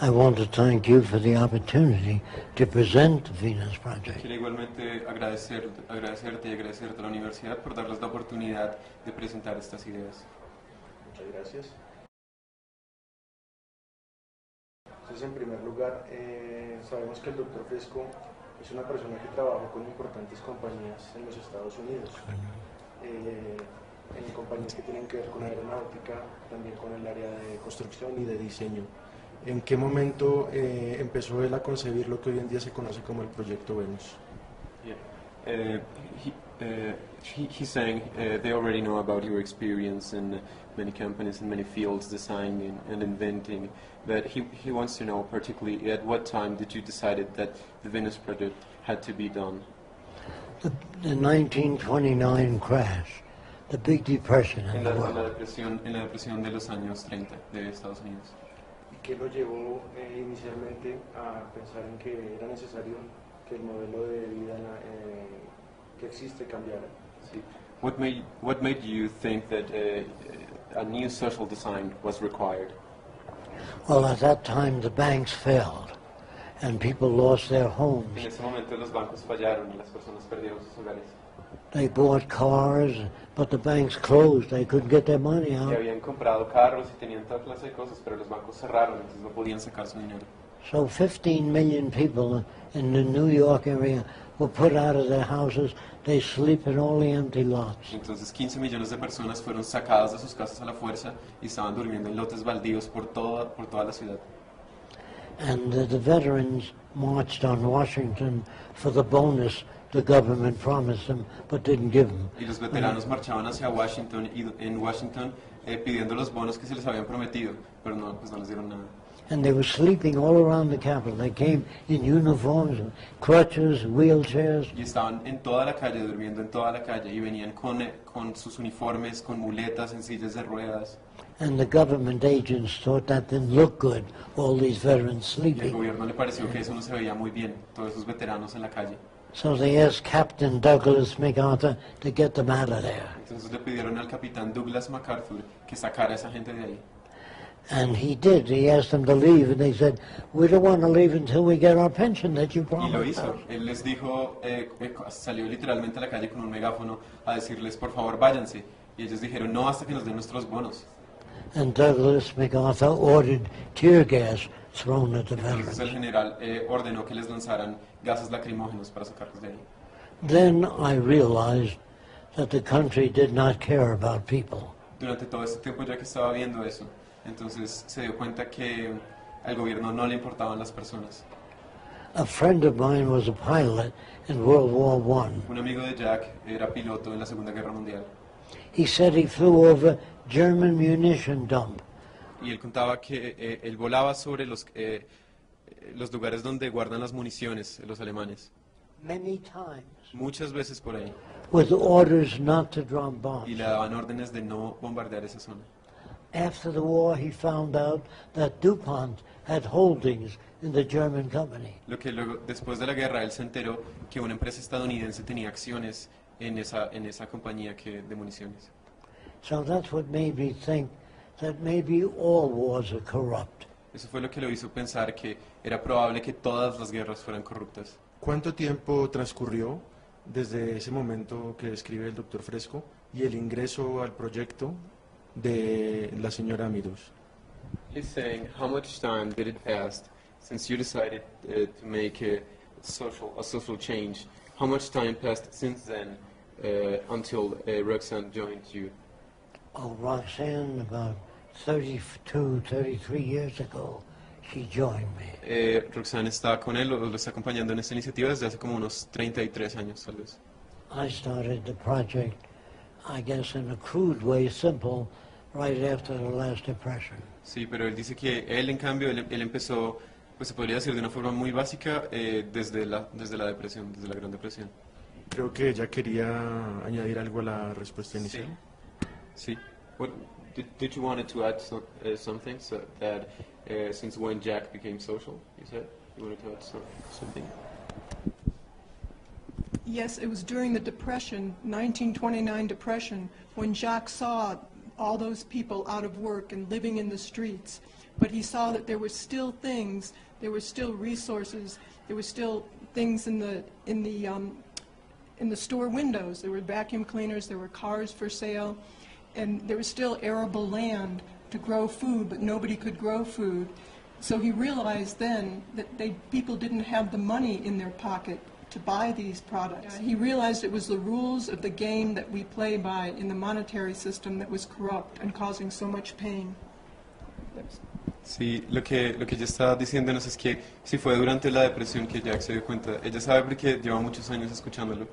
I want to thank you for the opportunity to present the Venus Project. Quiero igualmente agradecerte y agradecerte a la universidad por darles la oportunidad de presentar estas ideas. Muchas gracias. Entonces, en primer lugar, sabemos que el doctor Fresco es una persona que trabajó con importantes compañías en los Estados Unidos, en compañías que tienen que ver con aeronáutica, también con el área de construcción y de diseño. ¿En qué momento empezó él a concebir lo que hoy en día se conoce como el Proyecto Venus? He's saying they already know about your experience in many companies in many fields, designing and inventing, but he wants to know particularly at what time did you decide that the Venus Project had to be done? The 1929 crash, the Big Depression in the world. En la depresión de los años 30 de Estados Unidos. ¿Qué lo llevó inicialmente a pensar en que era necesario que el modelo de vida que existe cambiara? Sí. What made you think that a new social design was required? Well, at that time the banks failed and people lost their homes. En ese momento los bancos fallaron y las personas perdieron sus hogares. They bought cars, but the banks closed. They couldn't get their money Y out. habían comprado carros y tenían toda clase de cosas, pero los bancos cerraron, entonces no podían sacar su dinero. So 15 million people in the New York area were put out of their houses. They sleep in all the empty lots. Entonces 15 millones de personas fueron sacadas de sus casas a la fuerza y estaban durmiendo en lotes baldíos por toda la ciudad. And the veterans marched on Washington for the bonus the government promised them, but didn't give them. Y los veteranos marchaban hacia Washington y en Washington pidiendo los bonos que se les habían prometido, pero no, pues no les dieron nada. And they were sleeping all around the Capitol. They came in uniforms, crutches, wheelchairs. Y estaban en toda la calle, durmiendo en toda la calle, y venían con sus uniformes, con muletas, en sillas de ruedas. And the government agents thought that didn't look good, all these veterans Y al sleeping. gobierno le pareció que eso no se veía muy bien, todos esos veteranos en la calle. So they asked Captain Douglas MacArthur to get them out of there. Entonces le pidieron al capitán Douglas MacArthur que sacara a esa gente de ahí. And he did. He asked them to leave, and they said, "We don't want to leave until we get our pension that you Y lo promised hizo. us." Él les dijo, salió literalmente a la calle con un megáfono a decirles, por favor, váyanse. Y ellos dijeron, no, hasta que nos den nuestros bonos. And Douglas MacArthur ordered tear gas thrown at the Entonces el veterans. general ordenó que les lanzaran gases lacrimógenos para sacarlos de ahí. Then I realized that the country did not care about people. Durante todo este tiempo ya que estaba viendo eso, entonces se dio cuenta que al gobierno no le importaban las personas. A friend of mine was a pilot in World War I. Un amigo de Jacque era piloto en la Segunda Guerra Mundial. He said he flew over German munition dump. Y él contaba que él volaba sobre los lugares donde guardan las municiones, los alemanes. Many times, Muchas veces por ahí. with orders not to drop Y bombs. le daban órdenes de no bombardear esa zona. After the war, he found out that DuPont had holdings in the German company. Lo que luego, después de la guerra, él se enteró que una empresa estadounidense tenía acciones en esa compañía de municiones. So that's what made me think that maybe all wars are corrupt. Eso fue lo que lo hizo pensar que era probable que todas las guerras fueran corruptas. ¿Cuánto tiempo transcurrió desde ese momento que describe el doctor Fresco y el ingreso al proyecto de la señora Amiros? He's saying, how much time did it pass since you decided to make a social change? How much time passed since then until Roxanne joined you? Oh, Roxanne, about 32, 33 years ago, she joined me. Roxanne está con él, lo está acompañando en esta iniciativa desde hace como unos 33 años, tal vez. I started the project, I guess in a crude way, simple, right after the last depression. Sí, pero él dice que él, en cambio, él empezó, pues se podría decir de una forma muy básica, desde la depresión, desde la Gran Depresión. Creo que ella quería añadir algo a la respuesta inicial. Sí. What, did you wanted to add something so that since when Jacque became social, you said you wanted to add something? Yes, it was during the Depression, 1929 Depression, when Jacque saw all those people out of work and living in the streets. But he saw that there were still things, there were still resources, there were still things in the store windows. There were vacuum cleaners, there were cars for sale, and there was still arable land to grow food, but nobody could grow food. So he realized then that people didn't have the money in their pocket to buy these products. He realized it was the rules of the game that we play by in the monetary system that was corrupt and causing so much pain. Sí, lo que ella estaba diciéndonos es que si fue durante la depresión que Jacque se dio cuenta, ella sabe porque lleva muchos años escuchándolo,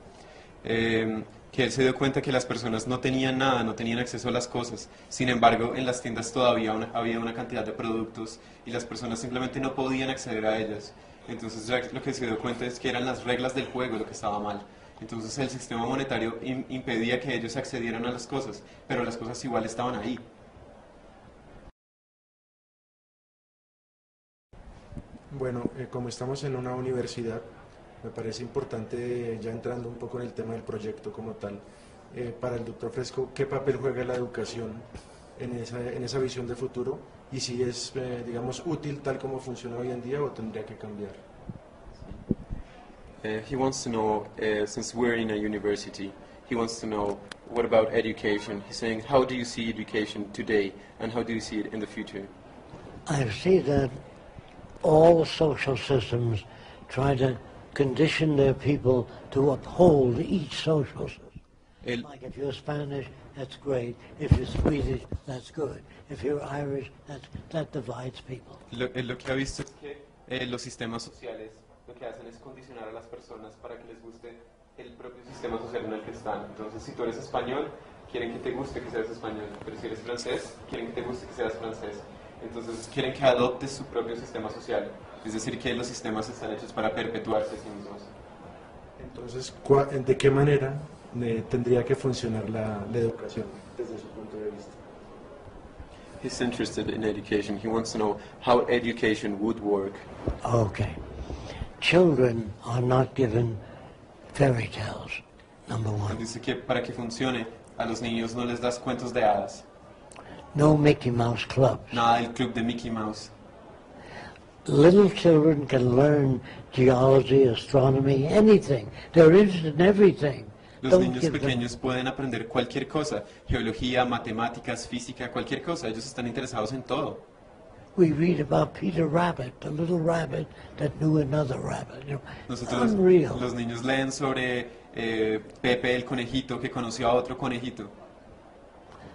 que él se dio cuenta que las personas no tenían nada, no tenían acceso a las cosas. Sin embargo, en las tiendas todavía había una cantidad de productos y las personas simplemente no podían acceder a ellas. Entonces Jacque lo que se dio cuenta es que eran las reglas del juego lo que estaba mal. Entonces el sistema monetario impedía que ellos accedieran a las cosas, pero las cosas igual estaban ahí. Bueno, como estamos en una universidad, me parece importante, ya entrando un poco en el tema del proyecto como tal, para el doctor Fresco, ¿qué papel juega la educación en esa visión de futuro? Y si es, digamos, útil tal como funciona hoy en día o tendría que cambiar. He wants to know, since we're in a university, he wants to know what about education. He's saying, how do you see education today and how do you see it in the future? I see that all social systems try to condition their people to uphold each social system. Like if you're Spanish, that's great. If you're Swedish, that's good. If you're Irish, that divides people. Lo que ha visto es que los sistemas sociales lo que hacen es condicionar a las personas para que les guste el propio sistema social en el que están. Entonces, si tú eres español, quieren que te guste que seas español. Pero si eres francés, quieren que te guste que seas francés. Entonces, quieren que adoptes su propio sistema social. Es decir, que los sistemas están hechos para perpetuarse a sí mismos. Entonces, ¿de qué manera tendría que funcionar la educación desde su punto de vista? He's interested in education. He wants to know how education would work. Okay. Children are not given fairy tales, number one. Dice que para que funcione, a los niños no les das cuentos de hadas. No Mickey Mouse clubs. Nada del club de Mickey Mouse. Little children can learn geology, astronomy, anything. They're interested in everything. Los niños pequeños pueden aprender cualquier cosa, geología, matemáticas, física, cualquier cosa. Ellos están interesados en todo. We read about Peter Rabbit, the little rabbit that knew another rabbit. You know, Nosotros, unreal. los niños leen sobre Pepe el conejito que conoció a otro conejito.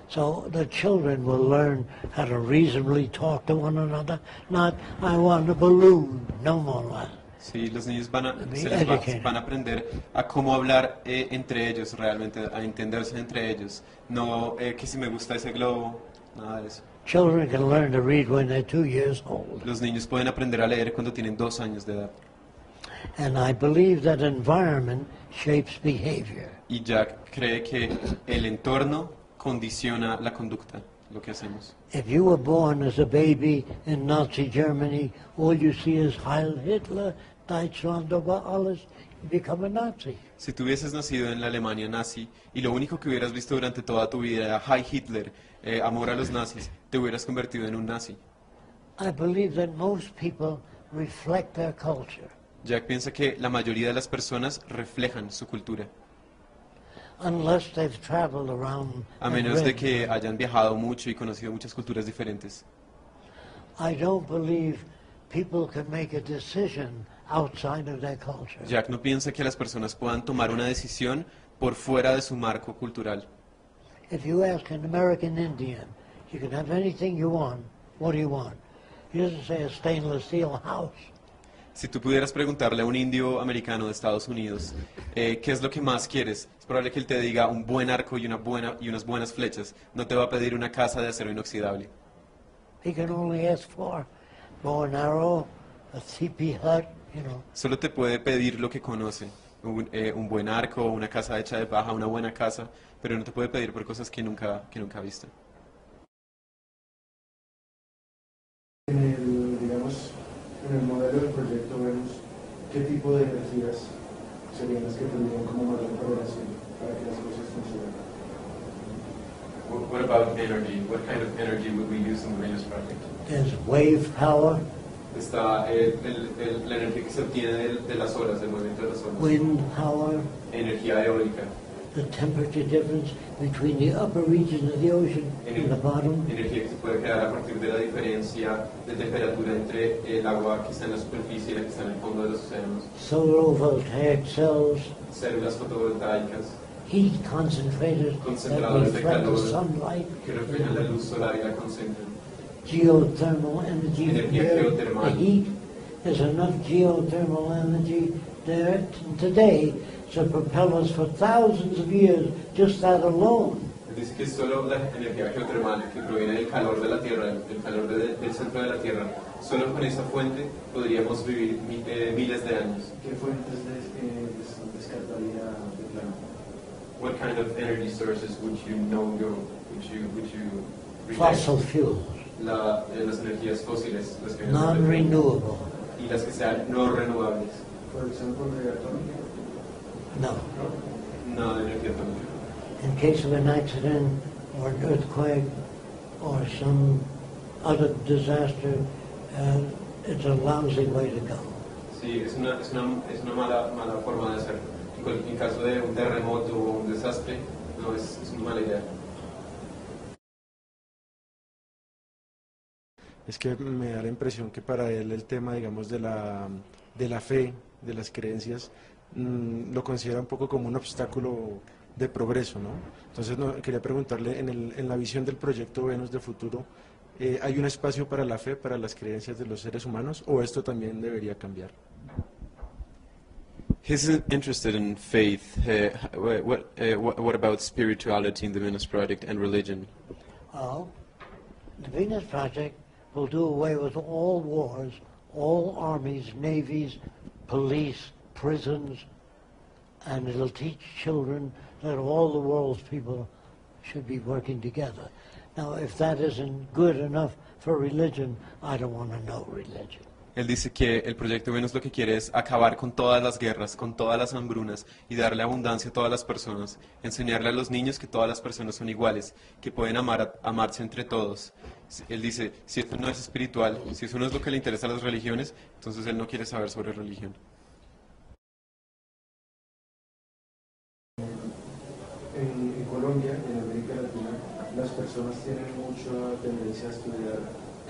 So the children will learn how to reasonably talk to one another. Not, I want a balloon, no more that. Sí, los niños van a aprender a cómo hablar entre ellos realmente, a entenderse entre ellos. No que si me gusta ese globo, nada de eso. Children can learn to read when they're 2 years old. Los niños pueden aprender a leer cuando tienen 2 años de edad. And I believe that environment shapes behavior. Y Jacque cree que el entorno condiciona la conducta, lo que hacemos. If you were born as a baby in Nazi Germany, all you see is Heil Hitler, Deutschland über alles, you become a Nazi. Si tú hubieses nacido en la Alemania nazi y lo único que hubieras visto durante toda tu vida era Heil Hitler, amor a los nazis, te hubieras convertido en un nazi. I believe that most people reflect their culture. Jacque piensa que la mayoría de las personas reflejan su cultura. Unless they've traveled around A and menos de read. que hayan viajado mucho y conocido muchas culturas diferentes. I don't believe people can make a decision outside of their culture. Jacque no piensa que las personas puedan tomar una decisión por fuera de su marco cultural. If you ask an American Indian, you can have anything you want. What do you want? He doesn't say a stainless steel house. Si tú pudieras preguntarle a un indio americano de Estados Unidos, ¿qué es lo que más quieres? Es probable que él te diga un buen arco y unas buenas flechas. No te va a pedir una casa de acero inoxidable. He can only ask for bow and arrow, a teepee hut, you know. Solo te puede pedir lo que conoce, un buen arco, una casa hecha de paja, una buena casa, pero no te puede pedir por cosas que nunca ha visto. En el modelo del proyecto vemos qué tipo de energías serían las que tendrían como mayor correlación para que las cosas funcionen. What about energy? What kind of energy would we use in the Venus project? There's wave power, Está la energía que se obtiene de las olas, del movimiento de las olas. wind power, Energía eólica. the temperature difference between the upper regions of the ocean and the bottom. Energía que se puede crear a partir de la diferencia de temperatura entre el agua que está en la superficie y la que está en el fondo de los océanos. Solar-voltaic cells, Células fotovoltaicas, heat concentrators that concentradores de reflect the calor sunlight, que reflejan la luz solar y la concentran. geothermal energy from Energía there, the geotermal. heat. There's enough geothermal energy there today to propel us for thousands of years, just that alone. Dice que solo la energía geotermal que proviene del calor de la Tierra, del calor del centro de la Tierra, solo con esa fuente podríamos vivir miles de años. ¿Qué fuentes descartaría de plano? What kind of energy sources would you reject? Fossil fuels, Las energías fósiles, las que non-renewable. y las que sean no renovables. Por ejemplo, de atómica. No. No de energía atómica. In case of an accident or an earthquake or some other disaster, it's a lousy way to go. Sí, es una mala forma de hacerlo. En caso de un terremoto o un desastre, no es una mala idea. Es que me da la impresión que para él el tema, digamos, de la fe, de las creencias, lo considera un poco como un obstáculo de progreso, ¿no? Entonces quería preguntarle, en la visión del proyecto Venus de futuro, ¿hay un espacio para la fe, para las creencias de los seres humanos, o esto también debería cambiar? He's interested in faith. What about spirituality in the Venus Project and religion? Well, the Venus Project will do away with all wars, all armies, navies, police, prisons, and it'll teach children that all the world's people should be working together. Now, if that isn't good enough for religion, I don't want to know religion. Él dice que el proyecto Venus lo que quiere es acabar con todas las guerras, con todas las hambrunas y darle abundancia a todas las personas, enseñarle a los niños que todas las personas son iguales, que pueden amarse entre todos. Él dice, si esto no es espiritual, si eso no es lo que le interesa a las religiones, entonces él no quiere saber sobre religión. En Colombia, en América Latina, las personas tienen mucha tendencia a estudiar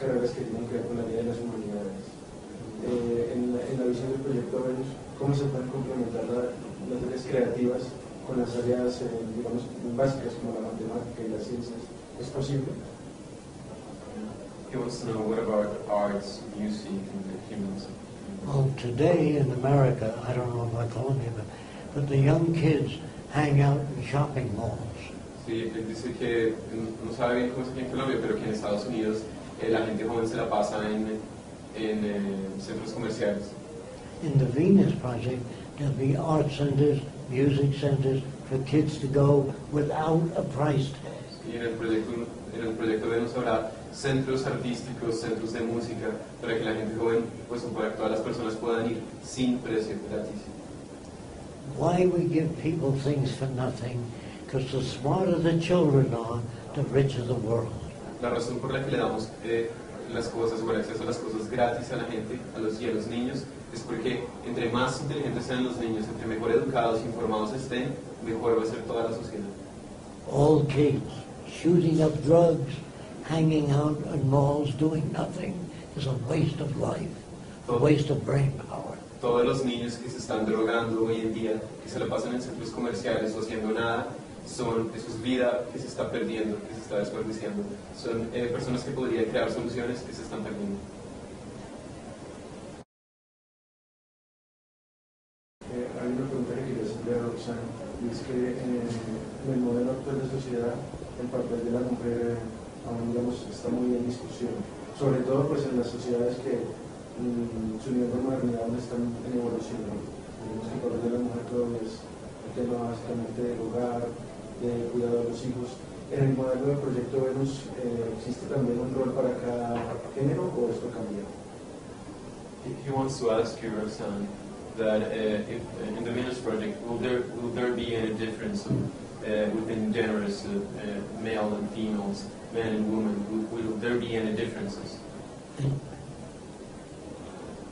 carreras que tienen que ver con la vida de las humanidades. En la visión del proyecto Venus, ¿cómo se pueden complementar las áreas creativas con las áreas, digamos, básicas como la matemática y las ciencias? ¿Es posible? He wants to know what about arts, music, and the humans. Well, today in America, I don't know about Colombia, but the young kids hang out in shopping malls. Sí, él dice que no sabe bien cómo es aquí en Colombia, pero que en Estados Unidos la gente joven se la pasa en centros comerciales. In the Venus Project, there'll be art centers, music centers for kids to go without a price tag. Y en el proyecto Venus habrá centros artísticos, centros de música, para que la gente joven, pues para que todas las personas puedan ir sin precio, gratis. Why we give people things for nothing? Because the smarter the children are, the richer the world. La razón por la que le damos las cosas o el acceso a las cosas gratis a la gente, a los niños, es porque entre más inteligentes sean los niños, entre mejor educados e informados estén, mejor va a ser toda la sociedad. All kids shooting up drugs, hanging out in malls, doing nothing is a waste of life, a waste of brain power. Todos los niños que se están drogando hoy en día, que se la pasan en centros comerciales o haciendo nada, eso es vida que se está perdiendo, que se está desperdiciando. Son personas que podrían crear soluciones que se están perdiendo. Hay una pregunta que quería hacerle a Roxana, y es que en el modelo actual de sociedad el papel de la mujer aún, digamos, está muy en discusión, sobre todo pues en las sociedades que su nivel de modernidad aún están en evolución, ¿no? Digamos que el papel de la mujer todavía es el tema básicamente del hogar, de cuidado de los hijos. En el modelo del proyecto Venus, ¿existe también un rol para cada género o esto cambia? He wants to ask you, Roxanne, that if in the Venus project, will there be any difference within genders, male and females, men and women? Will there be any differences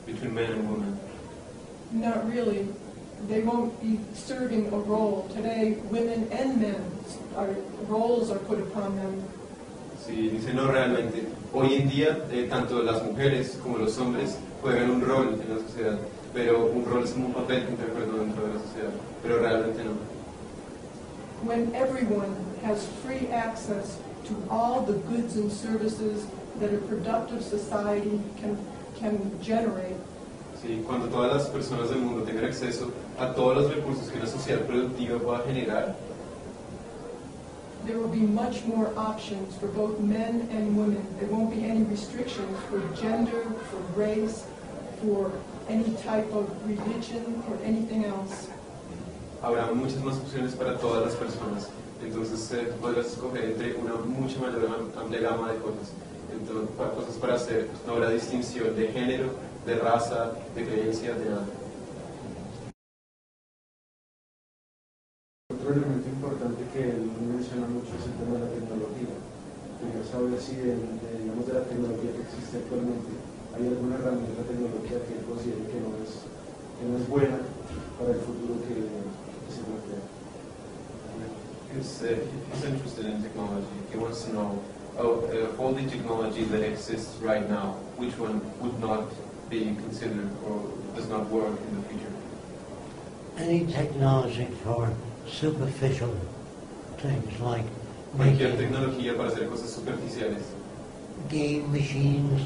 between men and women? Not really. They won't be serving a role. Today, women and men, roles are put upon them. Sí, dice no realmente. Hoy en día, tanto las mujeres como los hombres juegan un rol en la sociedad, pero un rol es un papel que interpreta dentro de la sociedad, pero realmente no. When everyone has free access to all the goods and services that a productive society can generate, Sí, cuando todas las personas del mundo tengan acceso a todos los recursos que una sociedad productiva pueda generar, there will be much more options for both men and women. There won't be any restrictions for gender, for race, for any type of religion or anything else. habrá muchas más opciones para todas las personas. Entonces podrás escoger entre una mucha mayor amplia gama de cosas. Entonces, cosas para hacer, no habrá distinción de género, de raza, de creencia, de nada. Otro elemento importante que él menciona mucho es el tema de la tecnología. Quería saber si digamos, de la tecnología que existe actualmente hay alguna herramienta tecnológica que él considere que no es buena para el futuro que se plantea. He's interested in technology. He wants to know, of all the technology that exists right now, which one would not be considered or does not work in the future? Any technology for superficial things like Cualquier tecnología para hacer cosas superficiales, game machines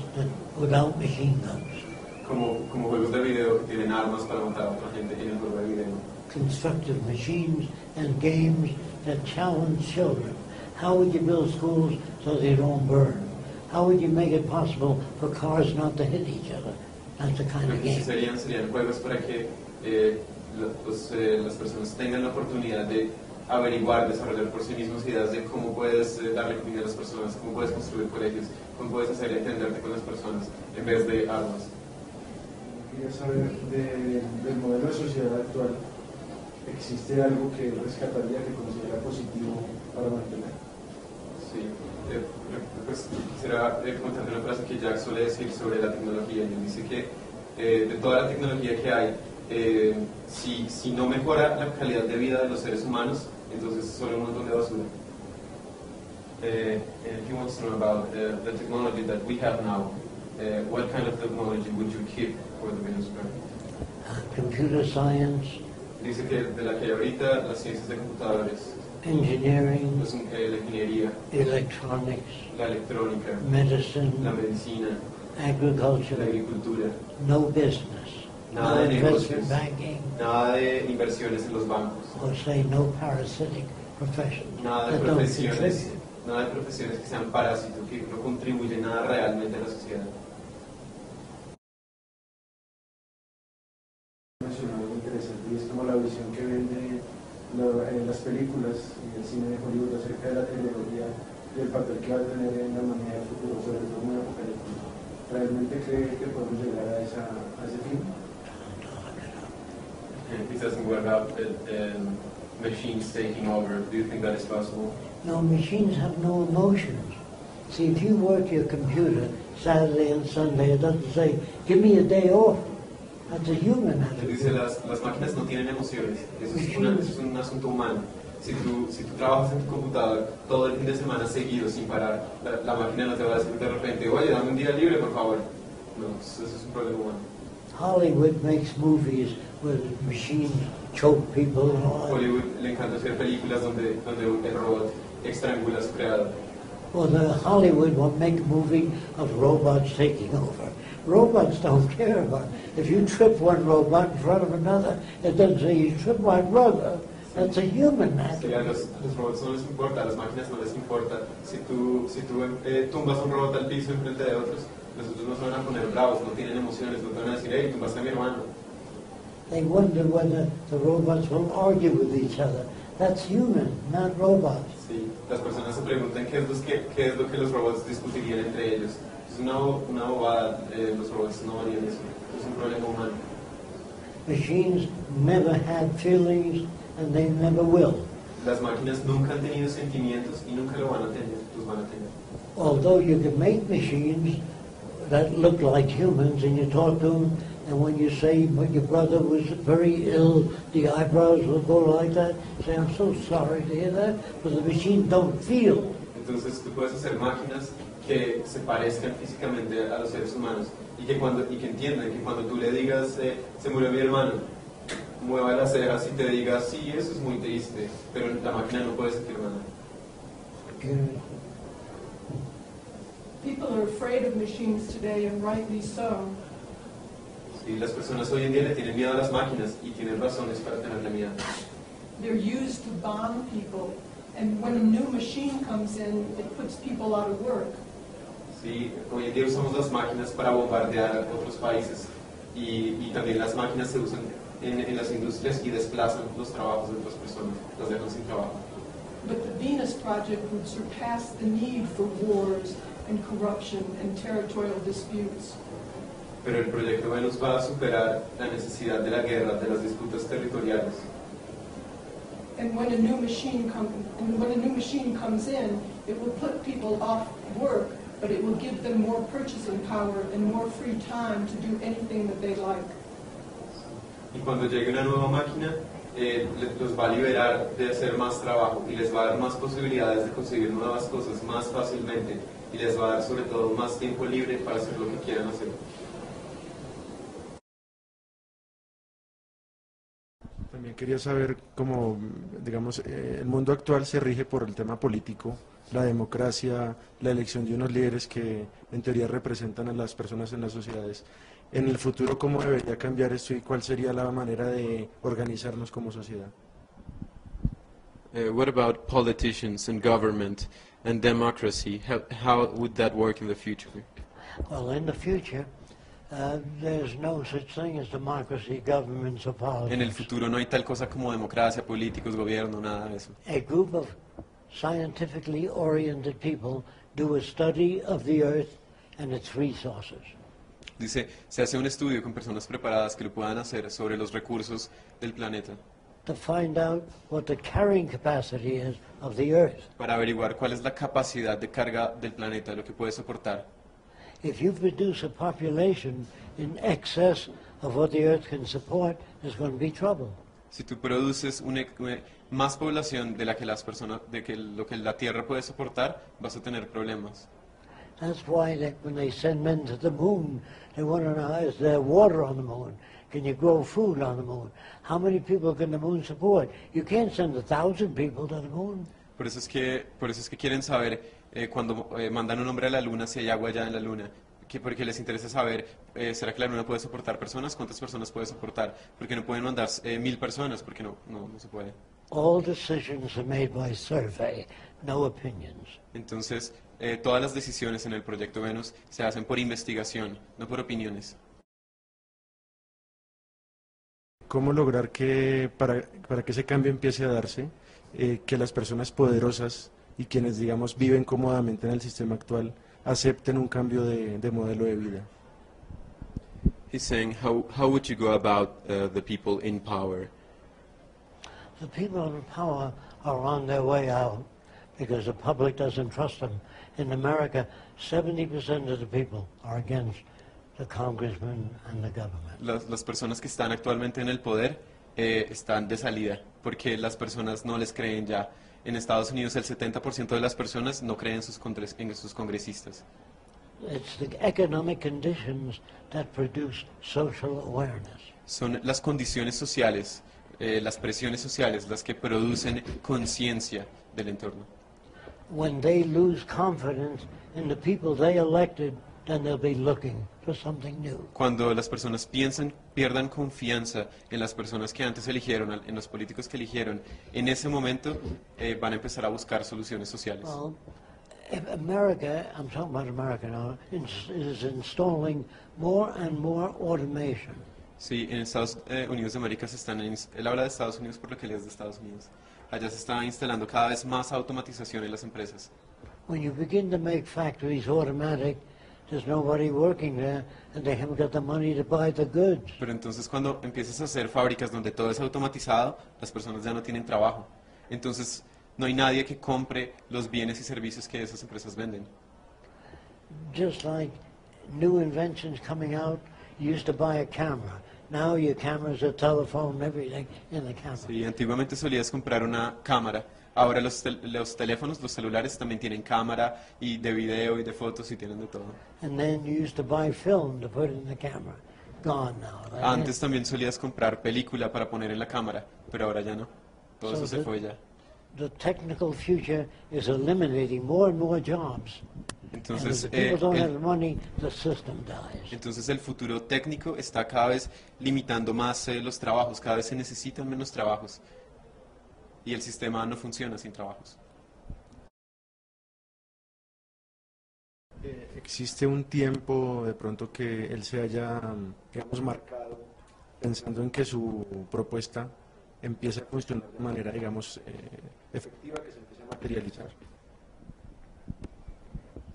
without machine guns, como juegos de video que tienen armas para matar a otra gente en el juego de video. constructive machines and games that challenge children. How would you build schools so they don't burn? How would you make it possible for cars not to hit each other? That's the kind Lo of que sí game. serían juegos para que las personas tengan la oportunidad de averiguar, desarrollar por sí mismos ideas de cómo puedes darle comida a las personas, cómo puedes construir colegios, cómo puedes hacer entenderte con las personas en vez de armas. Quería saber del modelo de sociedad actual. ¿Existe algo que rescataría, que considera positivo para mantener? Sí, pues quisiera contarte una frase que Jacque suele decir sobre la tecnología. Y él dice que de toda la tecnología que hay, si no mejora la calidad de vida de los seres humanos, entonces es solo un montón de basura. And he wants to know about the technology that we have now. What kind of technology would you keep for the Venezuela? Computer science, Dice que de la que hay ahorita, las ciencias de computadores, engineering, la ingeniería, electronics, la electrónica, medicine, la medicina, la agriculture, agricultura, no business, nada no de investment negocios, banking, nada de inversiones en los bancos, or say no parasitic professions nada de that don't profesiones, contribute. nada de profesiones que sean parásitos, que no contribuyen nada realmente a la sociedad. Mencionó algo interesante y es como la visión que vende las películas y el cine de Hollywood acerca de la tecnología y el papel que va a tener en la humanidad del futuro, sobre todo muy apocalíptico. ¿Realmente cree que podemos llegar a ese fin? And he doesn't worry about machines taking over. Do you think that is possible? No, machines have no emotions. See, if you work your computer Saturday and Sunday, it doesn't say, give me a day off. That's a human Él attitude. dice, las máquinas no tienen emociones, eso es un asunto humano. Si tú trabajas en tu computador todo el fin de semana seguido, sin parar, la máquina no te va a decir de repente, oye, dame un día libre, por favor. No, eso es un problema humano. Hollywood makes movies where machines choke people and all that. Hollywood le encanta hacer películas donde el robot estrangula a su creador. Well, the Hollywood will make a movie of robots taking over. Robots don't care about it. If you trip one robot in front of another, it doesn't say you trip my brother. That's a human Sí, matter. a los robots no les importa, a las máquinas no les importa. Si tú tumbas un robot al piso enfrente de otros, los otros no se van a poner bravos, no tienen emociones, no te van a decir, hey, tumbaste a mi hermano. They wonder whether the robots will argue with each other. That's human, not robots. Sí, las personas se preguntan qué es lo que los robots discutirían entre ellos. Es una bobada, los robots no harían eso, es un problema humano. Machines never had feelings and they never will. las máquinas nunca han tenido sentimientos y nunca lo van a tener, los van a tener. Although you can make machines that look like humans and you talk to them, and when you say but your brother was very ill, the eyebrows will go like that. Say, I'm so sorry to hear that, but the machines don't feel. Entonces tú puedes hacer máquinas que se parezcan físicamente a los seres humanos y que entiendan que cuando tú le digas se murió mi hermano, mueva las cejas y te diga sí, eso es muy triste, pero la máquina no puede sentir nada. People are afraid of machines today, and rightly so. Sí, las personas hoy en día le tienen miedo a las máquinas y tienen razones para tenerle miedo. They're used to bomb people, and when a new machine comes in, it puts people out of work. Sí, hoy en día usamos las máquinas para bombardear a otros países y también las máquinas se usan en las industrias y desplazan los trabajos de otras personas, las dejan sin trabajo. But the Venus Project would surpass the need for wars and corruption and territorial disputes. Pero el proyecto Venus va a superar la necesidad de la guerra, de las disputas territoriales. And when a new machine comes in, it will put people off work, but it will give them more purchasing power and more free time to do anything that they like. Y cuando llegue una nueva máquina, los va a liberar de hacer más trabajo y les va a dar más posibilidades de conseguir nuevas cosas más fácilmente y les va a dar sobre todo más tiempo libre para hacer lo que quieran hacer. También quería saber cómo, digamos, el mundo actual se rige por el tema político, la democracia, la elección de unos líderes que en teoría representan a las personas en las sociedades. En el futuro, ¿cómo debería cambiar esto y cuál sería la manera de organizarnos como sociedad? What about politicians and government and democracy? How would that work in the future? Well, in the future, there's no such thing as democracy, governments, or politics. En el futuro no hay tal cosa como democracia, políticos, gobierno, nada de eso. A group of scientifically oriented people do a study of the earth and its resources. Dice, se hace un estudio con personas preparadas que lo puedan hacer sobre los recursos del planeta. To find out what the carrying capacity is of the earth. Para averiguar cuál es la capacidad de carga del planeta, lo que puede soportar. If you produce a population in excess of what the earth can support, there's going to be trouble. Si tú produces más población de la que las personas, de que lo que la Tierra puede soportar, vas a tener problemas. That's why when they send men to the moon, they want to know, is there water on the moon? Can you grow food on the moon? How many people can the moon support? You can't send 1,000 people to the moon. Por eso es que quieren saber cuando mandan un hombre a la luna si hay agua allá en la luna. Porque les interesa saber, ¿será que la luna puede soportar personas? ¿Cuántas personas puede soportar? Porque no pueden mandar 1,000 personas, porque no se puede. All decisions are made by survey, no opinions. Entonces, todas las decisiones en el proyecto Venus se hacen por investigación, no por opiniones. ¿Cómo lograr que, para que ese cambio empiece a darse, que las personas poderosas y quienes, digamos, viven cómodamente en el sistema actual acepten un cambio de modelo de vida? He's saying, how would you go about the people in power? The people in power are on their way out because the public doesn't trust them. In America, 70% of the people are against the congressman and the government. Las personas que están actualmente en el poder están de salida porque las personas no les creen ya. En Estados Unidos el 70% de las personas no creen en sus congresistas. It's the economic conditions that produce social awareness. Son las condiciones sociales, las presiones sociales las que producen conciencia del entorno. When they lose confidence in the people they elected, then they'll be looking for something new. Cuando las personas pierdan confianza en las personas que antes eligieron, en los políticos que eligieron, en ese momento van a empezar a buscar soluciones sociales. Well, if America, I'm talking about America now, is installing more and more automation. Sí, en Estados Unidos de América él habla de Estados Unidos por lo que él es de Estados Unidos. Allá se está instalando cada vez más automatización en las empresas. When you begin to make factories automatic, there's nobody working there, and they haven't got the money to buy the goods. Pero entonces cuando empiezas a hacer fábricas donde todo es automatizado, las personas ya no tienen trabajo. Entonces, no hay nadie que compre los bienes y servicios que esas empresas venden. Just like new inventions coming out, you used to buy a camera. Now your camera's a telephone, everything in the camera. Sí, antiguamente solías comprar una cámara. Ahora los teléfonos, los celulares también tienen cámara y de video y de fotos y tienen de todo. And then you used to buy film to put in the camera. Gone now. Antes también solías comprar película para poner en la cámara, pero ahora ya no. Todo So eso se fue ya. The technical future is eliminating more and more jobs. Entonces, and if people don't have money, the system dies. Entonces el futuro técnico está cada vez limitando más los trabajos, cada vez se necesitan menos trabajos y el sistema no funciona sin trabajos. ¿Existe un tiempo de pronto que él se haya, digamos, marcado pensando en que su propuesta empiece a funcionar de manera, digamos, efectiva, que se empiece a materializar?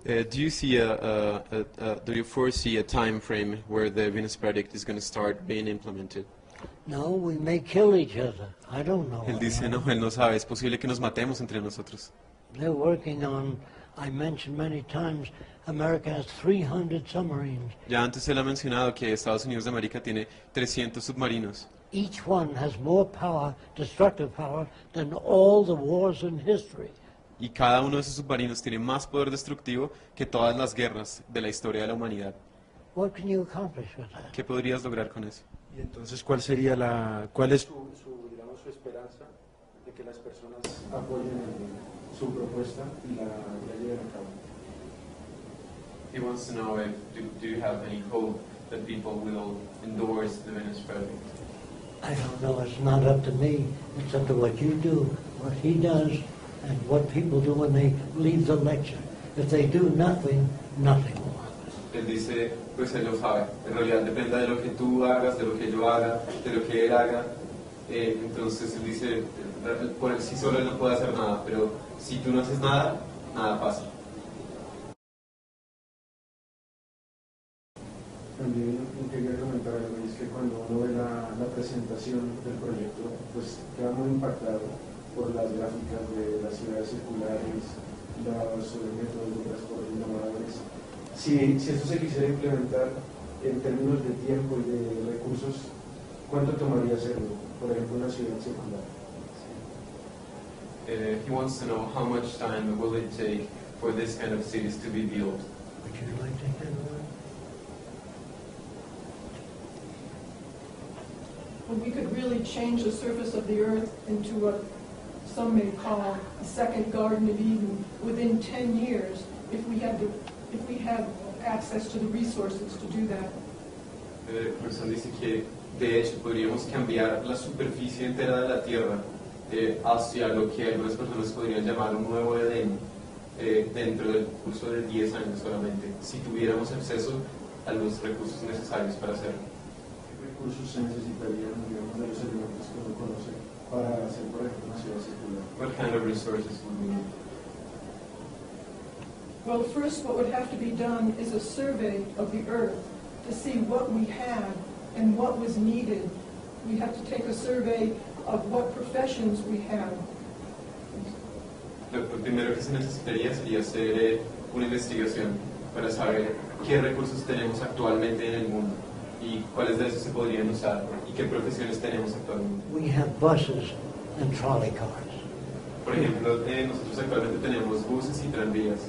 Do you foresee a time frame where the Venus Project is going to start being implemented? No, we may kill each other. I don't know. Él dice, no, él no sabe, es posible que nos matemos entre nosotros. They're working on, I mentioned many times, America has 300 submarines. Ya antes él ha mencionado que Estados Unidos de América tiene 300 submarinos. Each one has more power, destructive power, than all the wars in history. Y cada uno de esos submarinos tiene más poder destructivo que todas las guerras de la historia de la humanidad. What can you accomplish with that? ¿Qué podrías lograr con eso? Y entonces, ¿cuál sería cuál es digamos, su esperanza de que las personas apoyen su propuesta y la lleven a cabo? He wants to know if do you have any hope that people will endorse the Venus Project? I don't know. It's not up to me. It's up to what you do, what he does, and what people do when they leave the lecture. If they do nothing, nothing will happen. Él dice, pues él lo sabe. En realidad depende de lo que tú hagas, de lo que yo haga, de lo que él haga. Entonces él dice, por sí solo él no puede hacer nada, pero si tú no haces nada, nada pasa. También quería comentar algo, y es que cuando uno ve la presentación del proyecto, pues queda muy impactado por las gráficas de las ciudades circulares, los métodos de transporte innovadores. Si eso se quisiera implementar en términos de tiempo y de recursos, ¿cuánto tomaría hacerlo? Por ejemplo, una ciudad circular. He wants to know how much time will it take for this kind of cities to be built. Would you like to handle it? Well, we could really change the surface of the earth into what some may call a second Garden of Eden within 10 years if we had access to the resources to do that. El profesor dice que de hecho podríamos cambiar la superficie entera de la Tierra hacia lo que algunas personas podrían llamar un nuevo Edén dentro del curso de 10 años solamente, si tuviéramos acceso a los recursos necesarios para hacerlo. ¿Qué recursos se necesitarían, digamos, de los elementos que uno conoce para hacer, por ejemplo, una ciudad circular? What kind of resources would we need? Well, first what would have to be done is a survey of the earth to see what we had and what was needed. We have to take a survey of what professions we have. Lo primero que se necesitaría sería hacer una investigación para saber qué recursos tenemos actualmente en el mundo y cuáles de esos se podrían usar y qué profesiones tenemos actualmente. We have buses and trolley cars. Por ejemplo, nosotros actualmente tenemos buses y tranvías.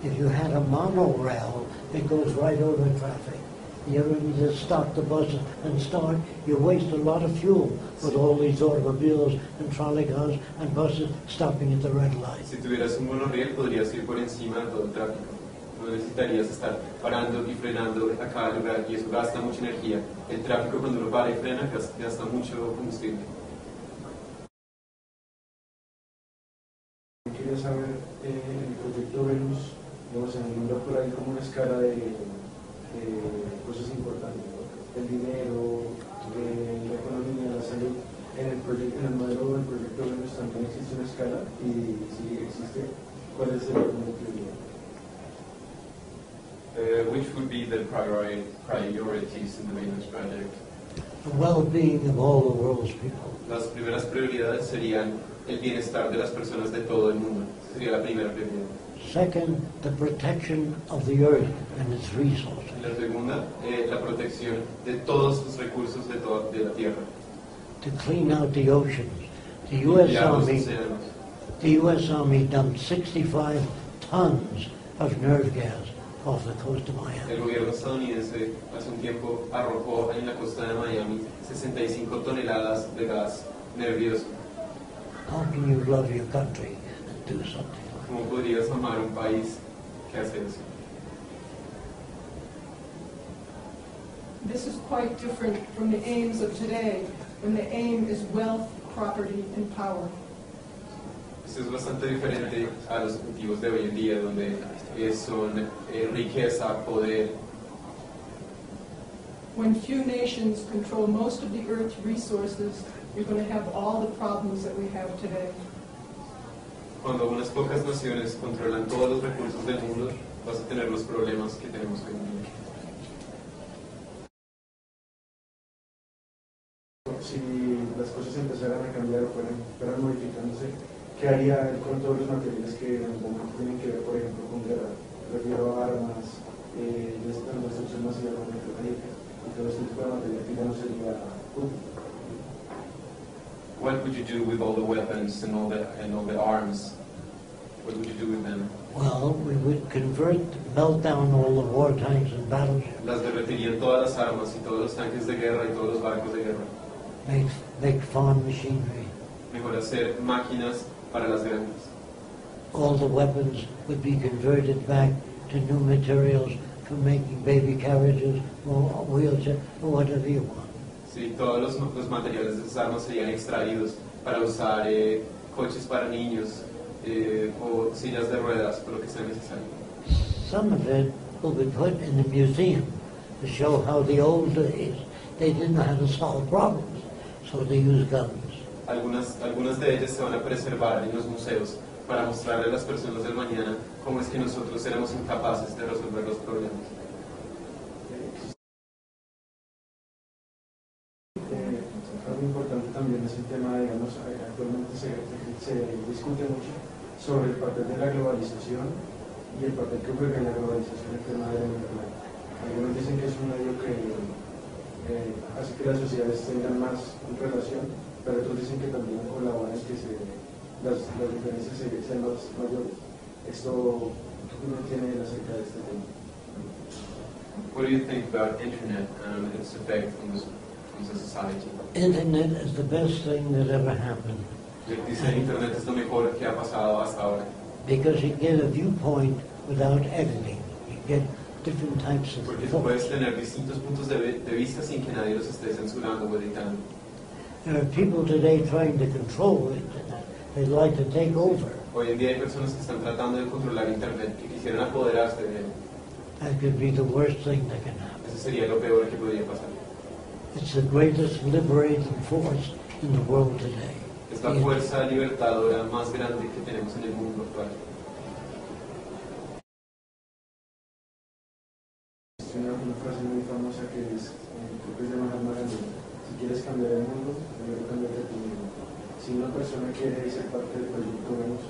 If you had a monorail, it goes right over traffic. You ever need to stop the bus and start, you waste a lot of fuel with all these automobiles and trolley cars and buses stopping at the red light. Si tuvieras un monorriel podrías ir por encima de todo el tráfico. No necesitarías estar parando y frenando a cada lugar y eso gasta mucha energía. El tráfico cuando uno para y frena gasta mucho combustible. Quería saber, el proyecto Venus, digamos, en el mundo por ahí como una escala de cosas importantes, ¿no? El dinero, la economía, la salud. En el modelo del proyecto Venus también existe una escala y si existe, ¿cuál es el orden de prioridad? Which would be the priorities in the Venus Project? The well-being of all the world's people. Las primeras prioridades serían el bienestar de las personas de todo el mundo. Esa sería la primera prioridad. Second, the protection of the earth and its resources. La segunda, la protección de todos los recursos de la tierra. To clean out the oceans. The U.S. Army dumped 65 tons of nerve gas off the coast of Miami. El gobierno estadounidense hace un tiempo arrojó en la costa de Miami 65 toneladas de gas nervioso. How can you love your country and do something? ¿Cómo podrías amar un país que hace eso? This is quite different from the aims of today, when the aim is wealth, property, and power. Esto es bastante diferente a los objetivos de hoy en día, donde son riqueza, poder. When few nations control most of the Earth's resources, you're going to have all the problems that we have today. Cuando unas pocas naciones controlan todos los recursos del mundo, vas a tener los problemas que tenemos hoy en día. Si las cosas empezaran a cambiar o fueran modificándose, ¿qué haría con todos los materiales que en el momento tienen que ver, por ejemplo, con guerra? Refiero a armas, destrucción masiva con electrónica y todo este tipo de material que ya no sería útil. What would you do with all the weapons and all the arms? What would you do with them? Well, we would melt down all the war tanks and battleships. Las derretirían todas las armas y todos los tanques de guerra y todos los barcos de guerra. Make farm machinery. Mejor hacer máquinas para las granjas. All the weapons would be converted back to new materials for making baby carriages or wheelchairs or whatever you want. Sí, todos los materiales de esas armas serían extraídos para usar coches para niños o sillas de ruedas, por lo que sea necesario. Some of it will be put in the museum to show how the old days they didn't know how to solve problems, so they used guns. Algunas de ellas se van a preservar en los museos para mostrarle a las personas del mañana cómo es que nosotros éramos incapaces de resolver los problemas. Algo importante también es el tema, digamos, actualmente se discute mucho sobre el papel de la globalización y el papel que juega la globalización en el tema del Internet. Algunos dicen que es un medio que hace que las sociedades tengan más relación, pero otros dicen que también colabora en que las diferencias sean más mayores. Esto uno tiene acerca de este tema. What do you think about internet and its effect on the society? Internet is the best thing that ever happened. Dicen internet es lo mejor que ha pasado hasta ahora. Because you get a viewpoint without editing. You get different types of Porque thoughts. puedes tener distintos puntos de vista sin que nadie los esté censurando o editando. There are people today trying to control the internet. They'd like to take over. Hoy en día hay personas que están tratando de controlar internet, que quisieran apoderarse de él. That could be the worst thing that can happen. Eso sería lo peor que podría pasar. It's the greatest liberating force in the world today. Es la fuerza libertadora más grande que tenemos en el mundo actual. Una frase muy famosa que es, creo que es de Mahatma Gandhi: si quieres cambiar el mundo, primero cámbiate a ti mismo. Si una persona quiere ser parte del proyecto, vemos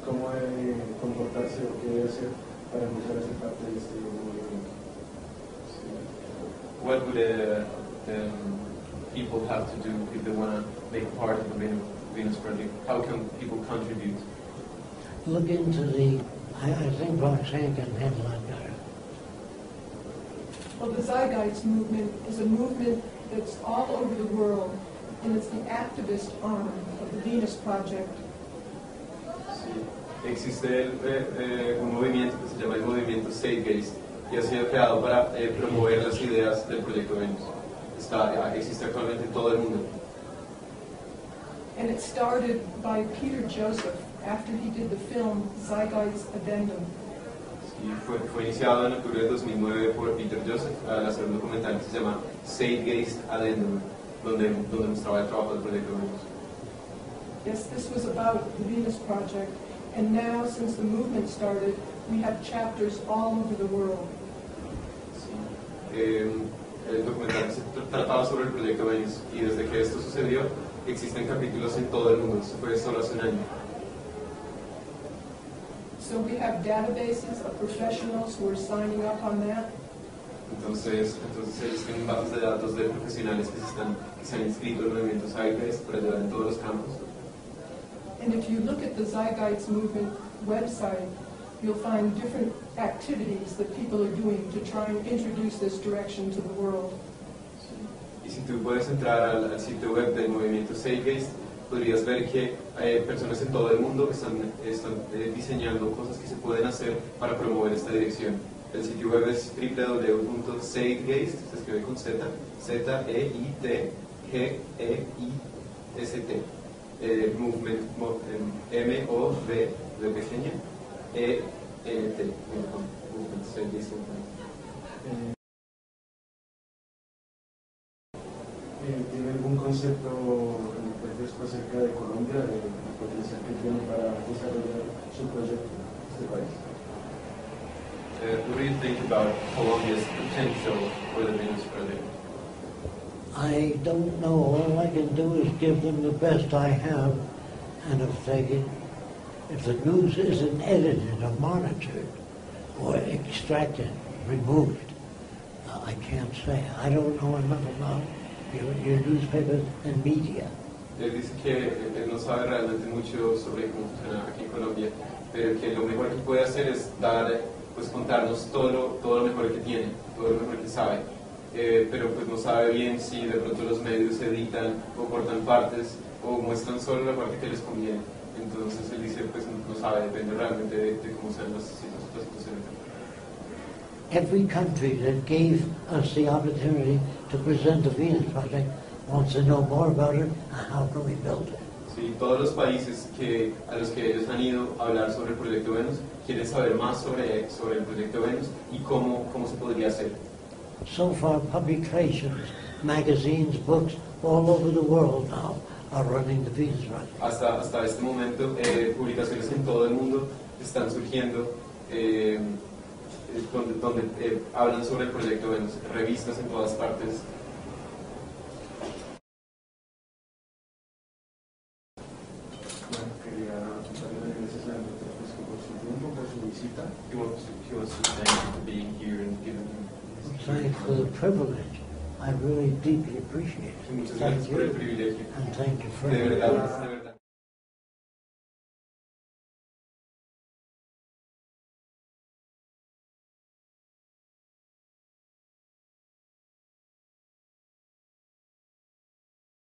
cómo debe comportarse o qué debe hacer para empezar a ser parte de este movimiento. What would people have to do if they want to make part of the Venus Project? How can people contribute? Look into I think Roxanne can handle that better. Well, the Zeitgeist movement is a movement that's all over the world, and it's the activist arm of the Venus Project. Sí. Existe un movimiento que se llama el movimiento Zeitgeist y ha sido creado para promover las ideas del proyecto Venus. Existe actualmente en todo el mundo. And it started by Peter Joseph after he did the film Zeitgeist Addendum. Y fue iniciado en octubre de 2009 por Peter Joseph al hacer un documental que se llama Zeitgeist Addendum, donde mostraba el trabajo del proyecto Venus. Yes, this was about the Venus Project, and now, since the movement started, we have chapters all over the world. Sí. El documental se trataba sobre el proyecto Venus y desde que esto sucedió existen capítulos en todo el mundo. Eso fue solo hace un año. So we have databases of professionals who are signing up on that. Entonces ellos tienen bases de datos de profesionales que se han inscrito en movimientos Zeitgeist para ayudar en todos los campos. And if you look at the Zeitgeist Movement website, you'll find different activities that people are doing to try and introduce this direction to the world. Y si tú puedes entrar al sitio web del movimiento Zeitgeist, podrías ver que hay personas en todo el mundo que están diseñando cosas que se pueden hacer para promover esta dirección. El sitio web es www.zeitgeist, se escribe con Z, Z-E-I-T-G-E-I-S-T, movement, M-O-V, de pequeña, E-N-T, movement, Zeitgeist. ¿Tiene algún concepto Fresco acerca de Colombia, del potencial que tiene para desarrollar su proyecto en este país? What do you think about Colombia's potential for the Venus project? I don't know. All I can do is give them the best I have, and if the news isn't edited or monitored or extracted, removed, I can't say. I don't know enough about your newspapers and media. Él dice que él no sabe realmente mucho sobre cómo funciona aquí en Colombia, pero que lo mejor que puede hacer es contarnos todo lo mejor que tiene, todo lo mejor que sabe. Pero pues no sabe bien si de pronto los medios editan o cortan partes o muestran solo la parte que les conviene. Entonces él dice pues no sabe, depende realmente de cómo sean las situaciones. Every country that gave us the opportunity to present the Venus Project wants to know more about it and how can we build it. Sí, todos los países a los que ellos han ido a hablar sobre el proyecto Venus quieren saber más sobre el proyecto Venus y cómo se podría hacer. So far, publications, magazines, books all over the world now are running the Venus Project. Hasta este momento, publicaciones en todo el mundo están surgiendo donde hablan sobre el proyecto Venus, revistas en todas partes. He wants to thank you for being here and giving him. Thanks for the privilege. I really deeply appreciate it. Muchas gracias Thank por el you. privilegio. And thank you for De verdad.